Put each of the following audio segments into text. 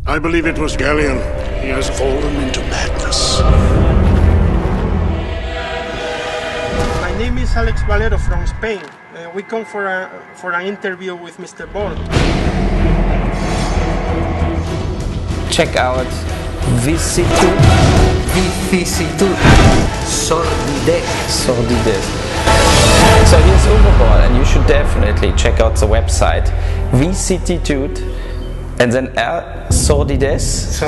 I believe it was Galleon. He has fallen into madness. My name is Alex Valero from Spain. We come for an interview with Mr. Boll. Check out Vicisitud y Sordidez. So here's Uwe Boll, and you should definitely check out the website Vicisitud and then Sordidez.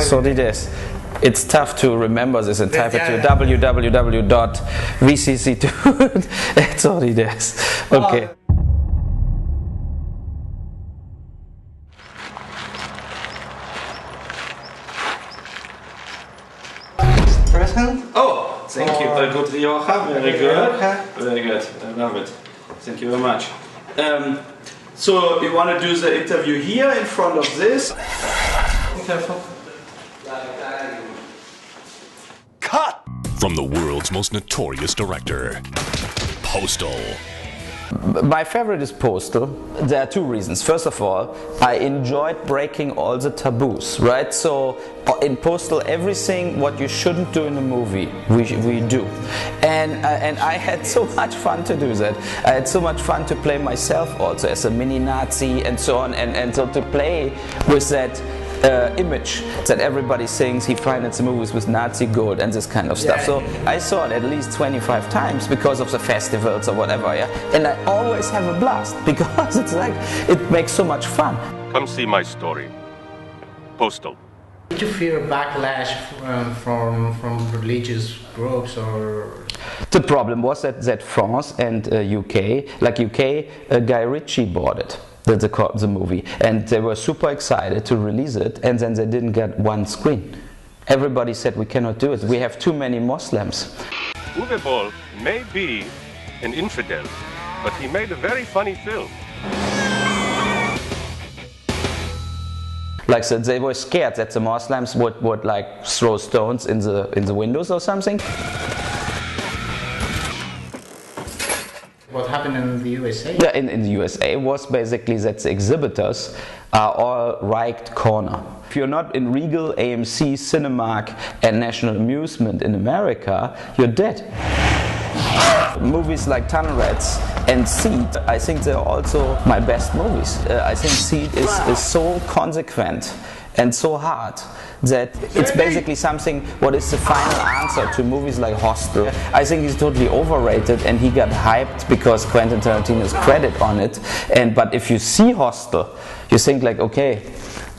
It's tough to remember this and type it to www.vicisitud. Okay. Present? Oh, thank you. Very good, Rioja. Very good. Very good. I love it. Thank you very much. So you want to do the interview here in front of this? Be careful. Cut! From the world's most notorious director, Postal. My favorite is Postal. There are two reasons. First of all, I enjoyed breaking all the taboos, right? So in Postal, everything what you shouldn't do in a movie, we do. And I had so much fun to do that. I had so much fun to play myself also as a mini Nazi and so on, and so to play with that image that everybody thinks he financed movies with Nazi gold and this kind of stuff. So I saw it at least 25 times because of the festivals or whatever, yeah. And I always have a blast because it's like, it makes so much fun. Come see my story. Postal. Did you fear backlash from religious groups or? The problem was that France and UK, like UK, Guy Ritchie bought it. The movie, and they were super excited to release it, and then they didn't get one screen. Everybody said we cannot do it, we have too many Muslims. Uwe Boll may be an infidel, but he made a very funny film. Like, so they were scared that the Muslims would like throw stones in the windows or something. What happened in the USA? Yeah, in the USA was basically that the exhibitors are all right corner. If you're not in Regal, AMC, Cinemark and National Amusement in America, you're dead. Movies like Tunnel Rats and Seed, I think they're also my best movies. I think Seed is so consequent and so hard that it's basically something what is the final answer to movies like Hostel. I think he's totally overrated and he got hyped because Quentin Tarantino's credit on it. But if you see Hostel, you think like, okay,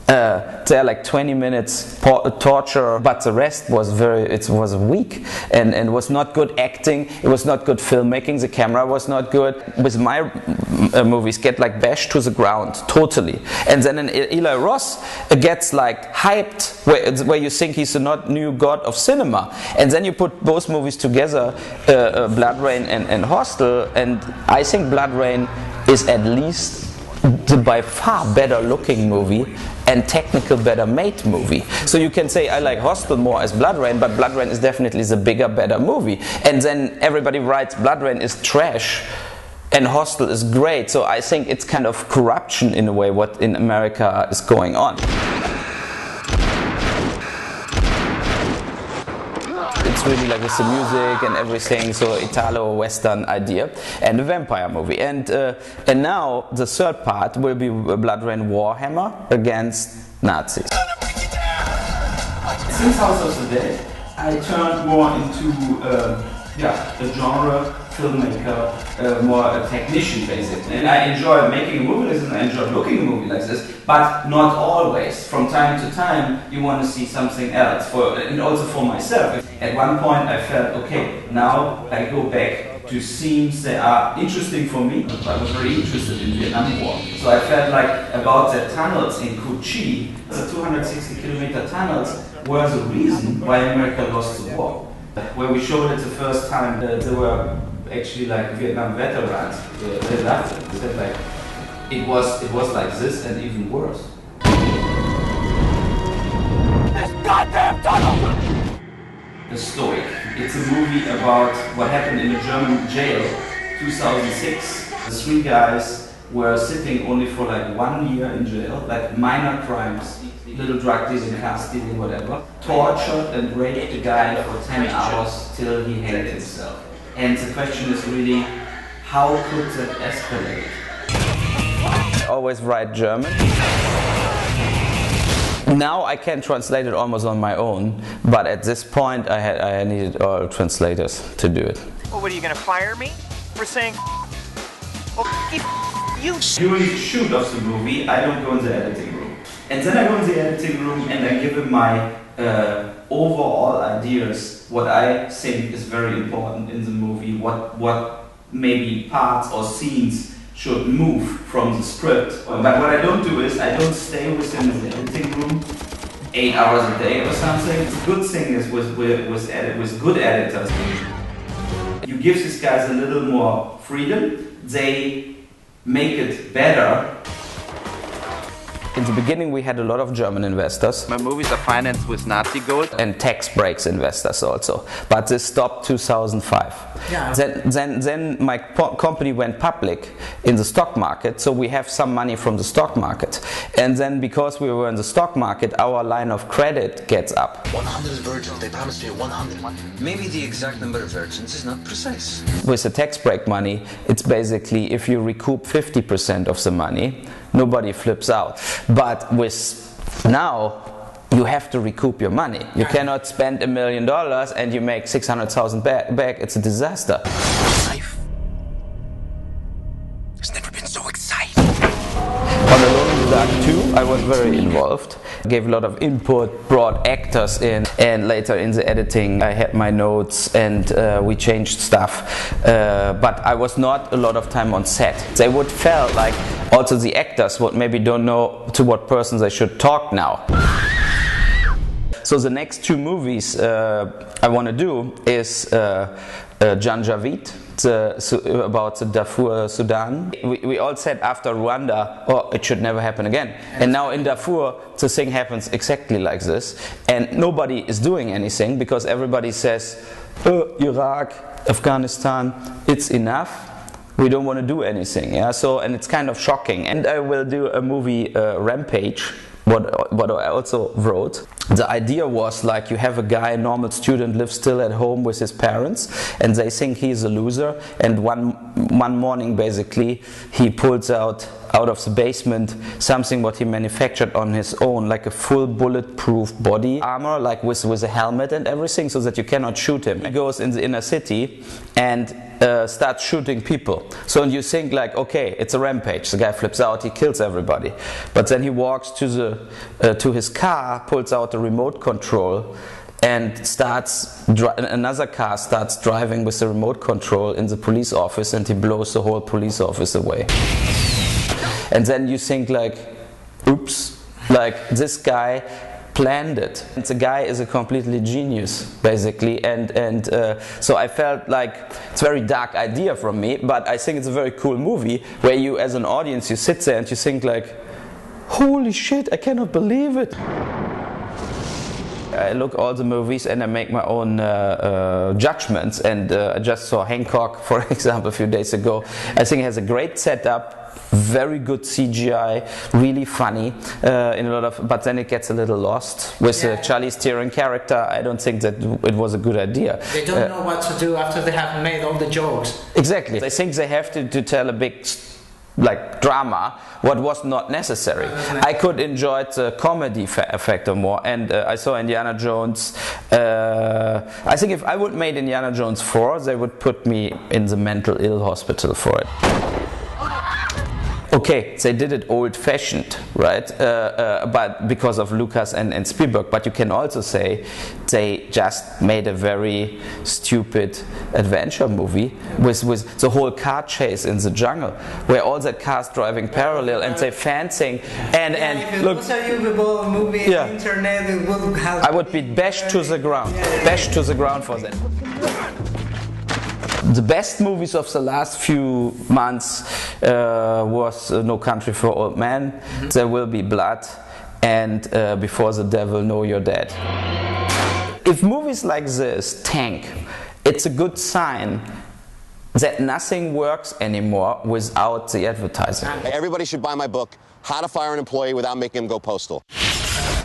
there are like 20 minutes torture, but the rest was was weak and was not good acting. It was not good filmmaking. The camera was not good. With my movies, get like bashed to the ground totally. And then in Eli Roth gets like hyped, where you think he's the not new god of cinema. And then you put both movies together, Blood Rain and Hostel, and I think Blood Rain is at least the by far better looking movie and technical better made movie. So you can say I like Hostel more as Blood Rain, but Blood Rain is definitely the bigger better movie. And then everybody writes Blood Rain is trash and Hostel is great. So I think it's kind of corruption in a way what in America is going on. It's really like with the music and everything, so Italo-Western idea, and a vampire movie. And now the third part will be Blood Rain Warhammer against Nazis. Since House of the Dead, I turned more into a genre filmmaker, more a technician basically. And I enjoy making a movie like this and I enjoy looking at a movie like this, but not always. From time to time you want to see something else, and also for myself. At one point I felt, okay, now I go back to scenes that are interesting for me. I was very interested in Vietnam War. So I felt like about the tunnels in Cu Chi, the 260 kilometer tunnels, were the reason why America lost the war. Where we showed it the first time, there were actually like Vietnam veterans. They loved it. They said like it was like this and even worse. This goddamn tunnel! The Stoic. It's a movie about what happened in a German jail, 2006. The three guys were sitting only for like 1 year in jail, like minor crimes, little drug dealing, car stealing, whatever, tortured and raped the guy for 10 hours till he hated himself. And the question is really, how could that escalate? I always write German. Now I can translate it almost on my own, but at this point I needed all translators to do it. Well, what are you going to fire me for saying? Well, you. During the shoot of the movie, I don't go in the editing room, and then I go in the editing room and I give him my overall ideas, what I think is very important in the movie, what maybe parts or scenes should move from the script. But what I don't do is I don't stay with him in the editing room 8 hours a day or something. The good thing is with good editors, you give these guys a little more freedom. They make it better. In the beginning we had a lot of German investors. My movies are financed with Nazi gold and tax breaks investors also. But this stopped 2005. Yeah. Then my company went public in the stock market, so we have some money from the stock market. And then because we were in the stock market, our line of credit gets up. 100 virgins, they promised you 100. Maybe the exact number of virgins is not precise. With the tax break money, it's basically if you recoup 50% of the money, nobody flips out. But with now, you have to recoup your money. You cannot spend $1 million and you make 600,000 back. It's a disaster. Life has never been so exciting. On Alone in the Dark 2, I was very involved. I gave a lot of input, brought actors in, and later in the editing I had my notes and we changed stuff. But I was not a lot of time on set. They would feel like also the actors would maybe don't know to what person they should talk now. So the next 2 movies I want to do is Janjaweed, about the Darfur, Sudan. We all said after Rwanda, oh, it should never happen again. And now in Darfur, the thing happens exactly like this. And nobody is doing anything because everybody says, Iraq, Afghanistan, it's enough. We don't want to do anything. Yeah. So, and it's kind of shocking. And I will do a movie, Rampage. What I also wrote. The idea was like you have a guy, a normal student, lives still at home with his parents, and they think he's a loser. And one morning, basically, he pulls out of the basement something what he manufactured on his own, like a full bulletproof body armor, like with a helmet and everything, so that you cannot shoot him. He goes in the inner city and starts shooting people. So you think like, okay, it's a rampage. The guy flips out, he kills everybody. But then he walks to his car, pulls out the remote control, and another car starts driving with the remote control in the police office, and he blows the whole police office away. And then you think like, oops, like this guy planned it. And the guy is a completely genius, basically, and so I felt like it's a very dark idea from me, but I think it's a very cool movie where you, as an audience, you sit there and you think like, holy shit, I cannot believe it. I look all the movies and I make my own judgments, and I just saw Hancock, for example, a few days ago. I think it has a great setup, very good CGI, really funny in a lot of, but then it gets a little lost with the Charlize Theron character. I don't think that it was a good idea. They don't know what to do after they have made all the jokes. Exactly. They think they have to tell a big like drama, what was not necessary. I could enjoy the comedy factor more, and I saw Indiana Jones. I think if I would made Indiana Jones 4, they would put me in the mental ill hospital for it. Okay, they did it old-fashioned, right? But because of Lucas and Spielberg. But you can also say they just made a very stupid adventure movie with the whole car chase in the jungle, where all the cars driving parallel and they fencing and if look. It was a Uwe Boll movie on internet, it would have. I would be bashed to the ground, bashed to the ground for that. The best movies of the last few months was No Country for Old Men, There Will Be Blood, and Before the Devil Know You're Dead. If movies like this tank, it's a good sign that nothing works anymore without the advertising. Everybody should buy my book, How to Fire an Employee Without Making Him Go Postal.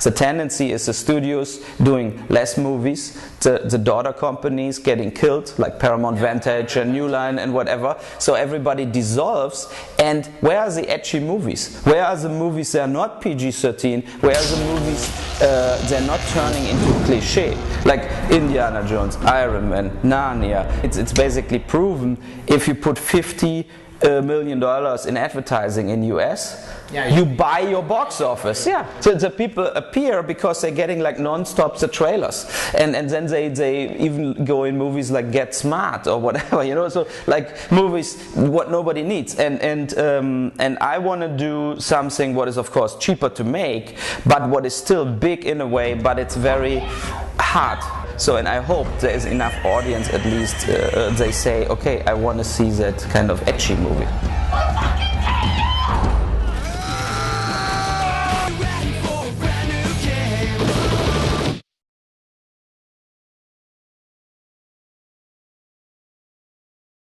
The tendency is the studios doing less movies, the daughter companies getting killed, like Paramount Vantage and New Line and whatever, so everybody dissolves. And where are the edgy movies? Where are the movies that are not PG-13? Where are the movies they're not turning into cliché? Like Indiana Jones, Iron Man, Narnia. It's basically proven if you put $50 million in advertising in US, you buy your box office. Yeah. So the people appear because they're getting like non-stop the trailers, and then they even go in movies like Get Smart or whatever, you know. So like movies what nobody needs, and I want to do something what is of course cheaper to make, but what is still big in a way, but it's very hard. So, and I hope there is enough audience, at least they say, okay, I want to see that kind of edgy movie.